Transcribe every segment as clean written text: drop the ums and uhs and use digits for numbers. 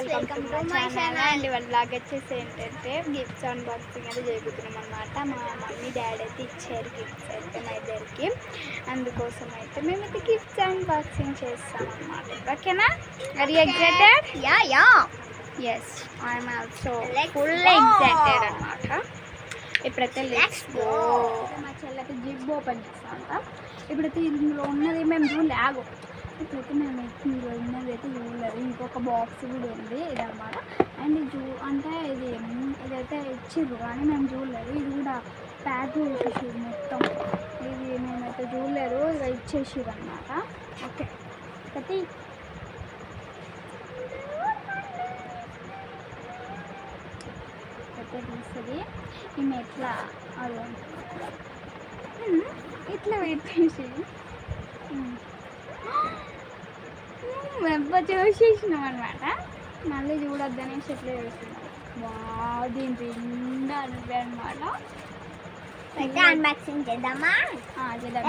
Welcome to my channel and వాళ్ళ blog వచ్చేసి ఏంటంటే గిఫ్ట్స్ అన్బాక్సింగ్ అయితే జరుగుతున్నాం అనమాట. మా మమ్మీ డాడీ అయితే ఇచ్చారు గిఫ్ట్స్ అయితే మా ఇద్దరికి. అందుకోసం అయితే మేమైతే గిఫ్ట్స్ అన్బాక్సింగ్ చేస్తాం అనమాట. ఓకేనా? Are you excited? Yeah yes, I'm also full excited అనమాట. ఇప్పుడైతే లెట్స్ గో. మా చెల్లైతే జిప్ ఓపెన్ చేస్తామంట. ఇప్పుడైతే ఇందులో ఉన్నది మేము చూడలేగు. ఇప్పుడైతే మేము ఇందులో ఉన్నది అయితే చూడలేదు. ఇంకొక బాక్స్ కూడా ఉంది ఇదన్నమాట. అండ్ అంటే ఇదైతే ఇచ్చిర్రు కానీ మేము చూడలేదు. ఇది కూడా ప్యాక్ చేసేసారు మొత్తం. ఇది మేమైతే చూడలేదు, ఇక ఇచ్చేసారు అన్నమాట. ఓకే అయితే తీస్తుంది ఈమె ఎట్లా అదే ఇట్లా పెట్టేసి వెబ్బ చూసేసినాం అనమాట. మళ్ళీ చూడొద్దనేసి ఎట్లా చూస్తున్నాం. దీని నిండా నువ్వే అనమాట. అయితే అన్బాక్సింగ్ చేద్దామా? ఇలా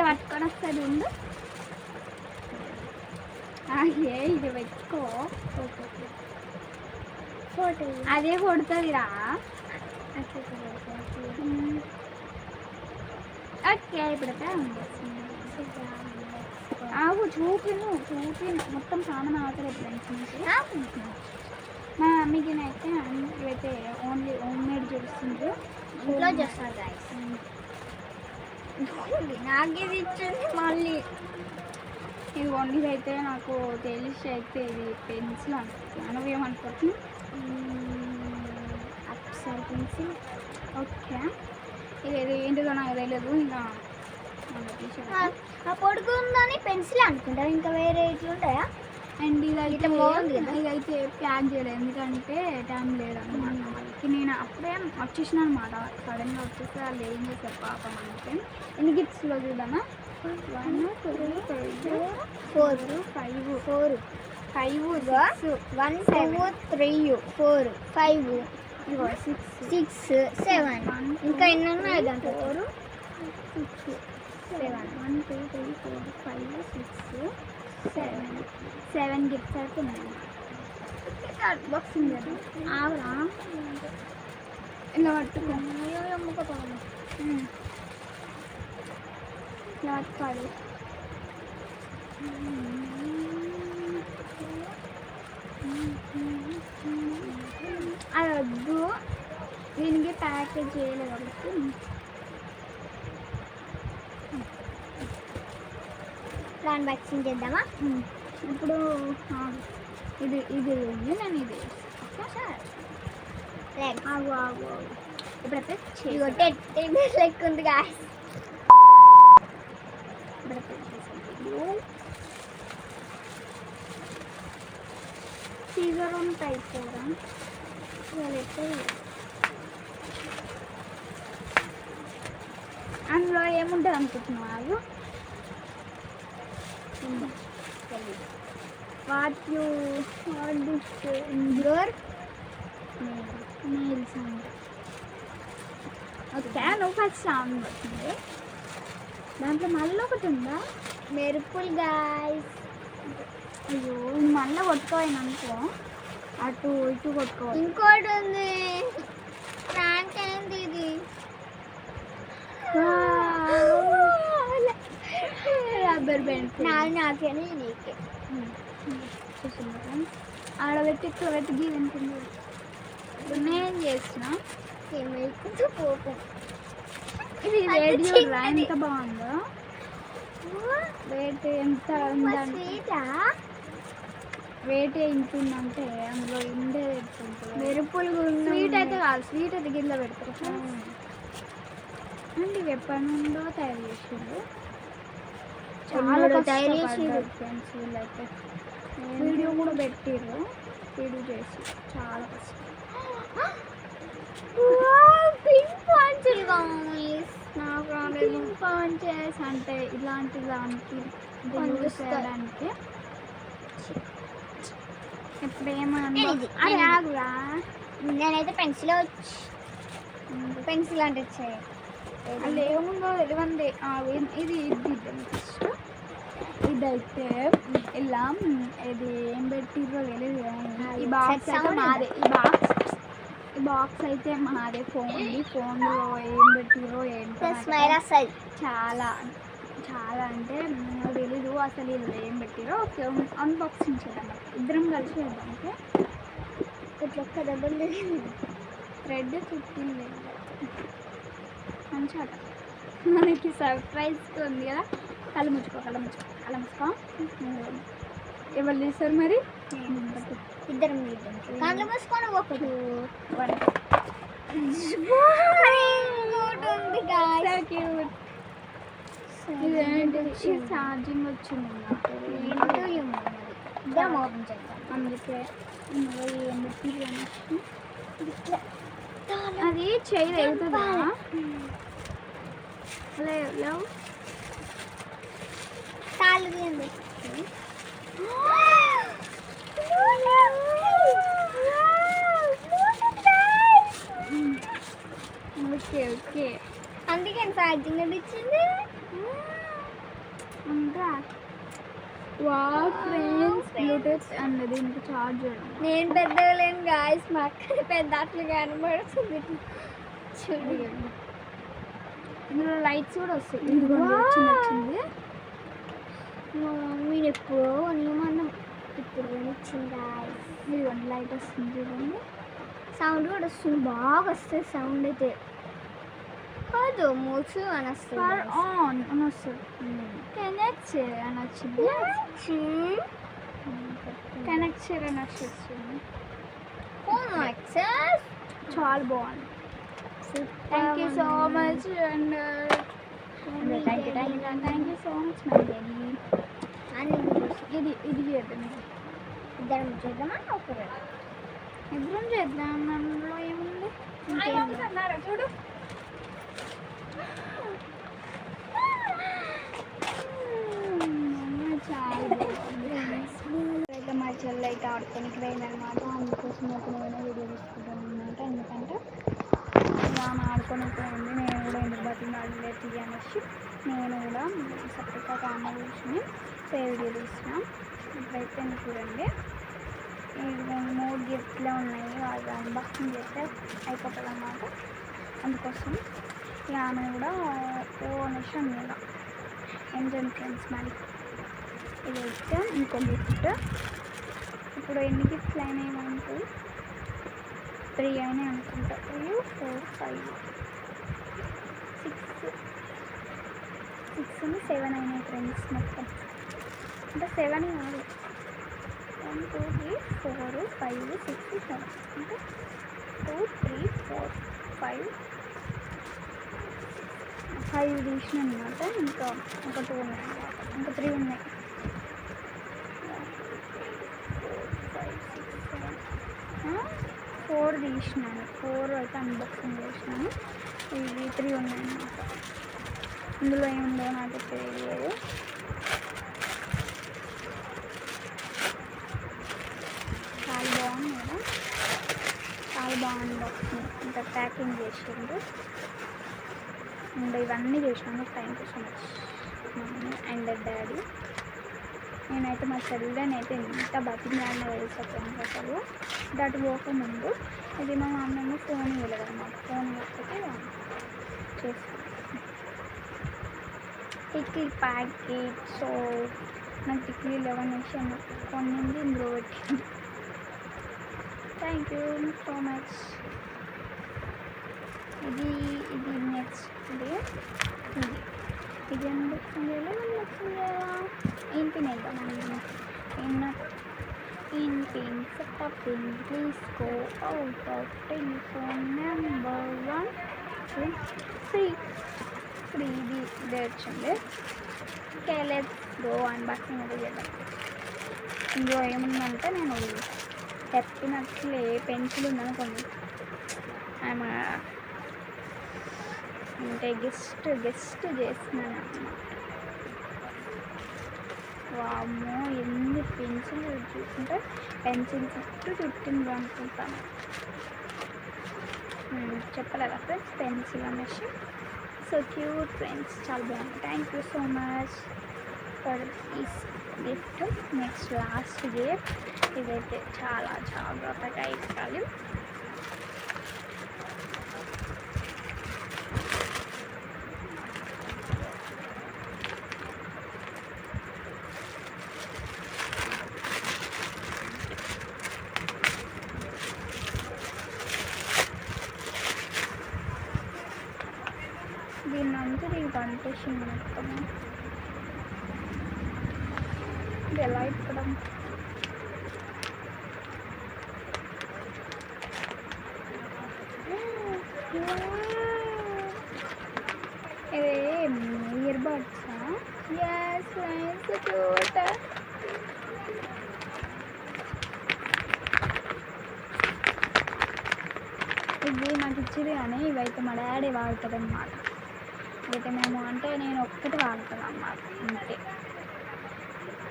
పట్టుకొని వస్తుంది ఉండు. ఇది పెట్టుకో, ఫోటో అదే కొడుతుందిరా. ఓకే ఇప్పుడైతే చూపిను మొత్తం సామాన్ అవుతుంది. ఫ్రెండ్స్ మా మమ్మీకి అయితే ఇవైతే ఓన్లీ హోమ్ మేడ్ చేస్తుండ్రు, ఇంట్లో చేస్తారు గైస్. నాకు ఇది ఇచ్చింది మళ్ళీ. ఇది ఓన్లీ అయితే నాకు తెలిసి అయితే ఇది పెన్సిల్ అనుకుంటున్నాను. నువ్వేమనుకుంటున్నావు? అప్సర్ పెన్సిల్. ఓకే, ఇది ఏంటిదో నాకు తెలియదు. ఇంకా పొడుగుందని పెన్సిల్ అనుకుంటారు, ఇంకా వేరే ఇట్లా ఉంటాయా? అండ్ ఇదైతే బాగుంది కదా. ఇదైతే ప్యాక్ చేయలేదు ఎందుకంటే టైం లేదన్నమాట. మనకి నేను అప్పుడే వచ్చేసిన అనమాట. సడన్గా వచ్చేస్తే వాళ్ళు ఏం చేస్తారు పాపం అంటే. ఎన్ని గిఫ్ట్స్లో చూద్దామా? 1 2 3 4 5 4 5 1 2 3 4 5 6 7 ఇంకా ఎన్ని ఉన్నాయి దాంట్లో? 4 6 7 1 2 3 4 5 6 7 గిఫ్ట్స్ అయితే ఉన్నాయి. బాక్సింగ్ ఆవరా ఇలా పట్టుకో, అమ్ముకోపోవాలి. ఇలా పట్టుకోవాలి. అది వద్దు, దీనికి ప్యాకేజ్ చేయలేదు కాబట్టి. అన్బాక్సింగ్ చేద్దామా? ఇప్పుడు ఇది ఉంది, నేను ఇది ఆగు ఆగు ఆగు. ఇప్పుడైతే లెక్క ఉంది గాయస్. సీజర్ ఉంటాయి కూడా. అందులో ఏముంటుంది అనుకుంటున్నావు? వాట్ యువర్ నెయిల్స్ అంట. ఓకే, నువ్వు ఫస్ట్ సౌండ్ వచ్చింది. దాంట్లో మళ్ళీ ఒకటి ఉందా? మెరుపులు గాయస్. అయ్యో, మళ్ళీ కొట్టుకోవాలి అనుకో, అటు ఇటు కొట్టుకోవాలి. ఇంకోటి ఉంది, ప్రాంక్ ఏంది ఇది? Rubber band. నాకేనా నీకే? ఆడ పెట్టి ఇక్కడ పెట్టి గీ తింటుంది. ఇప్పుడు నేను చేసిన పోపు. ఇది రేడియో ఎంత బాగుందో. వెయిట్ ఎంత ఉందంటే, వెయిట్ ఎంత ఉందంటే అందులో ఇండే పెట్టుకుంటుంది. మెరుపులు స్వీట్ అయితే కాదు, స్వీట్ అయితే గిన్నెలో పెడతారు. అండ్ ఇవి ఎప్పటి నుండో తయారు చేసిండ్రు. చాలా తయారు చేసి ఫ్రెండ్స్ వీళ్ళైతే వీడియో కూడా పెట్టిర్రు. వీడియో చేసి చాలా కష్టం. పంచెస్ అంటే ఇలాంటి దానికి యూజ్ చేయడానికి. ఇప్పుడు ఏమన్నా అది ఆగురా. నేనైతే పెన్సిల్ అంటే అది ఏముందో తెలియంది. ఇది ఇది ఇదైతే ఇలా ఇది ఏం పెట్టిర్రో తెలియదు కానీ ఈ Set బాక్స్ అయితే sound మాదే. ఈ బాక్స్ అయితే మాదే. ఫోన్లో ఏం పెట్టిర్రో ఏంటో స్మైల్ వస్తుంది. చాలా చాలా అంటే నాకు తెలీదు అసలు ఇది ఏం పెట్టిరో. ఓకే, అన్బాక్సింగ్ చేద్దాం. ఇద్దరం కలిసి చేద్దాం. ఓకే, ఇట్లా ఒక్క దెబ్బలు థ్రెడ్ చుట్టింది మంచిగా మనకి సర్ప్రైజ్ ఉంది కదా. కళ్ళు మూసుకో. ఎవరు చేస్తారు మరి? ఇద్దరం కళ్ళు మూసుకొని ఒకటి ఛార్జింగ్ వచ్చింది నాకు. ఇద్దరం ఓపెన్ చేద్దాం. అందుకే అది చేయి వెళ్తుందా? లేవు తాళ్ళు తీయండి. ఓకే అందుకే ఛార్జింగ్ అది ఇచ్చింది. ఇంకా ఫ్రెండ్స్ బ్లూటూత్ అన్నది దీనికి చార్జర్. నేను పెద్దగా లేను గాయస్, మా అక్క పెద్ద అట్లు కనబడుతుంది. చూడండి, ఇందులో లైట్స్ కూడా వస్తాయి. ఇదిగోండి, వచ్చింది. మీరు ఎప్పుడో నియమన్నా ఇప్పుడు కొనిచ్చింది గాయస్. ఇదిగోండి లైట్ వస్తుంది చూడండి. సౌండ్ కూడా వస్తుంది, బాగా వస్తుంది సౌండ్ అయితే. కాదు మూసు అని వస్తుంది. ఆన్ అని వస్తుంది. కనెక్ట్ అని వచ్చింది. కనెక్ట్ చేయని వచ్చింది. చాలా బాగుంది. Thank you so much. And thank you so much my baby. ఇది చేద్దాం. ఇద్దరం చేద్దామా? ఒకరు ఇద్దరం చేద్దాం. అందులో ఏముంది? చూడు, చాలా బాగుంది. అయితే మా చెల్లి అయితే ఆడుకోనికి పోయిందనమాట. అందుకోసం అయితే నేను వీడియో తీసుకుంటాను అనమాట. ఎందుకంటే ఇలా ఆడుకోనికి పోయింది. నేను కూడా ఎందుకు బతిమాడలే తీయనేసి నేను కూడా సపరేట్గా కెమెరా కూర్చొని వీడియో తీసినాం. ఇప్పుడైతే ఎందుకు చూడండి, ఇది 3 గిఫ్ట్లే ఉన్నాయి. అది అన్బాక్సింగ్ చేస్తే అయిపోతుంది అన్నమాట. అందుకోసం ఇక ఆమె కూడా అనేసి అన్నమాట. Enjoy friends. మరి ఇది అయితే ఇంకో గిఫ్ట్. ఇప్పుడు ఎన్ని గిఫ్ట్లు అయినాయి మనకు? 3 అయినాయి అనుకుంటా. 3, 4, 5, 6, 7 అయినాయి ఫ్రెండ్స్. మొత్తం అంటే 7 కాదు, 1, 2, 3, 4, 5, 6, 7 అంటే 2, 3, 4, 5 తీసిన అనమాట. ఇంకా ఒక 2 ఉన్నాయి అన్నమాట. ఇంకా 3 ఉన్నాయి. 4 తీసినాను. 4 అయితే అన్బాక్సింగ్ చేసినాను. ఇవి 3 ఉన్నాయి అన్నమాట. ఇందులో ఏముందో నాకు తెలియదు. చాలా బాగుంది కదా, చాలా బాగుంది బాక్సింగ్. ఇంకా ప్యాకింగ్ చేసిండు. అండ్ ఇవన్నీ చేసినాను. Thank you so much mummy and daddy. నేనైతే మా చెల్లెనైతే ఎంత బతికినాడిన తెలుసా ఫ్రెండ్స్. అసలు దట్ పోకముందు ఇది మా మమ్మీ ఫోన్ ఇవ్వలేదు అన్నమాట. ఫోన్ ఇవ్వకపోతే చేస్తాను. టిక్లీ ప్యాకెట్. సో నాకు టిక్లీ 11 వేసి కొన్నింది ఇందులో పెట్టింది. Thank you so much. ఇది నెక్స్ట్ ఇది అన్బాక్సింగ్ చేయాలి. అన్బాక్సింగ్ చేయాలా? ఏం పిన్ వేద్దాం? Pin setup pin. Please go out of telephone number 1, 2, 3. ఇప్పుడు ఇది వచ్చింది. ఓకే, లెట్స్ గో అన్బాక్సింగ్ అయితే చేద్దాం. ఇందులో ఏముందంటే నేను చెప్పినట్లే పెన్సిల్ ఉందనుకోండి. అంటే గెస్ట్ చేస్తున్నాను అన్నమాట. వామ్మో, ఎన్ని పెన్సిల్ చూసుకుంటే పెన్సిల్ చుట్టింది అనుకుంటాను. చెప్పలేదా ఫ్రెండ్స్, పెన్సిల్ అనేసి. సో క్యూట్ ఫ్రెండ్స్, చాలా బాగుంది. Thank you so much. For this gift. Next last gift. ఇదైతే చాలా జాగ్రత్తగా ఇవ్వాలి. దీన్ని అంతా ఇది పంటేసింది మొత్తం. ఇది ఎలా ఇప్పడం? ఇది ఇయర్ బడ్సా? Yes nice cute. ఇది నాకు ఇచ్చింది కానీ ఇవైతే మా డాడీ వాడుతుంది అన్నమాట. అయితే నేను ఒక్కటి వాడతాను అన్నమాట అంతే.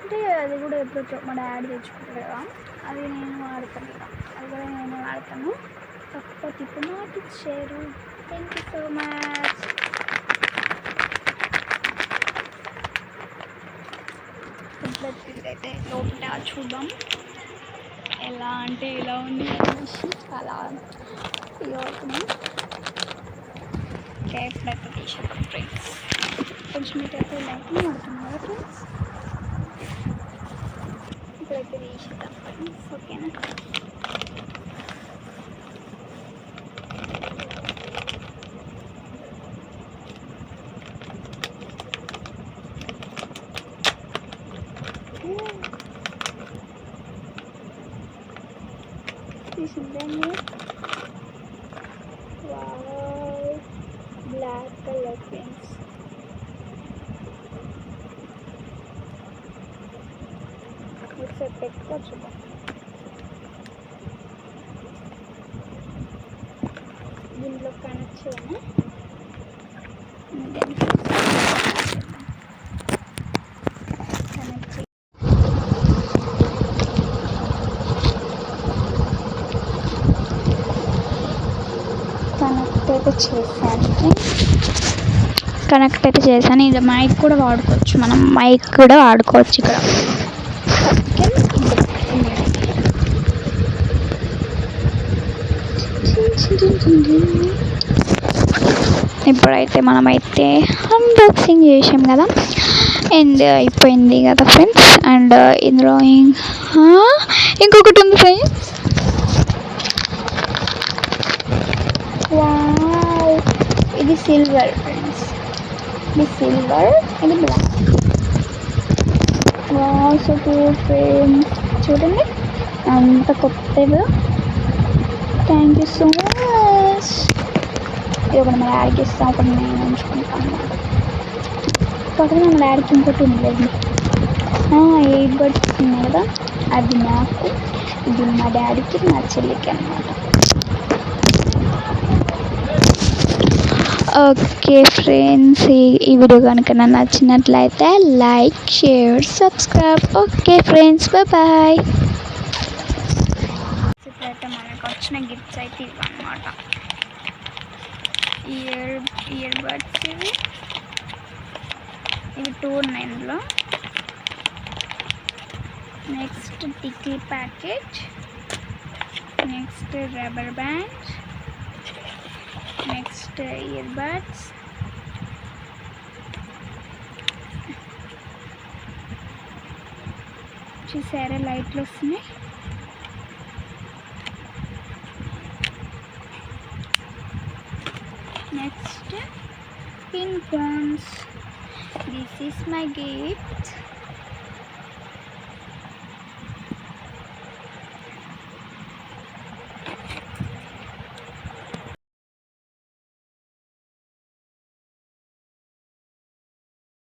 అంటే అది కూడా ఎప్పుడు మా డాడీ తెచ్చుకుంటాడు కదా, అది నేను వాడతాను కదా, అది కూడా నేను వాడతాను. కాకపోతే ఇప్పుడు నాకు ఇచ్చారు. Thank you so much. ఇప్పుడైతే లోపల చూద్దాం ఎలా అంటే ఎలా ఉంది అనేసి. చాలా అవుతుంది. ఓకే, ఇప్పుడైతే తీసేద్దాం ఫ్రెండ్స్. కొంచెం మీకైతే లైటింగ్ పడుతుంది కదా ఫ్రెండ్స్. ఇప్పుడైతే తీసేద్దాం ఫ్రెండ్స్. ఓకేనా? తీసిద్దాము. Black colour friends. ఒకసారి పెట్టుకోవచ్చు. దీంట్లో కనెక్ట్ చేయను. కనెక్ట్ చేయ కనెక్ట్ అయితే చేశాను. ఇది మైక్ కూడా వాడుకోవచ్చు, మనం మైక్ కూడా వాడుకోవచ్చు ఇక్కడ. ఇప్పుడైతే మనమైతే అన్బాక్సింగ్ చేసాం కదా, అండ్ అయిపోయింది కదా ఫ్రెండ్స్. అండ్ ఇందులో ఇంకొకటి ఉంది ఫ్రెండ్స్. వావ్, ఇది సిల్వర్ ఫ్రెండ్స్. ఇది సిల్వర్, ఇది black. Wow, so cute friends. చూడండి అంత కొత్తగా. Thank you so much. ఇది ఒకటి మా డాడీకి ఇస్తాం, ఒకటి నేను ఉంచుకుంటాను అన్నమాట. కాకపోతే మా డాడీకి ఇంకోటి ఉండలేదు. ఎయిట్ బడ్స్ ఉన్నాయి కదా, అది నాకు, ఇది మా డాడీకి, మా చెల్లికి అన్నమాట. ఓకే ఫ్రెండ్స్, ఈ వీడియో కనుక నాకు నచ్చినట్లయితే like, share, subscribe. Okay friends, bye. ఇప్పుడైతే మనకు వచ్చిన గిఫ్ట్స్ అయితే ఇవి అన్నమాట. ఇయర్ బడ్స్ ఇవి 2 ఉన్నాయి ఇందులో. నెక్స్ట్ టిక్కీ packet, next rubber band, next ear buds, చూసారా లైట్లు వస్తున్నాయి. Next pin cones. This is my gift.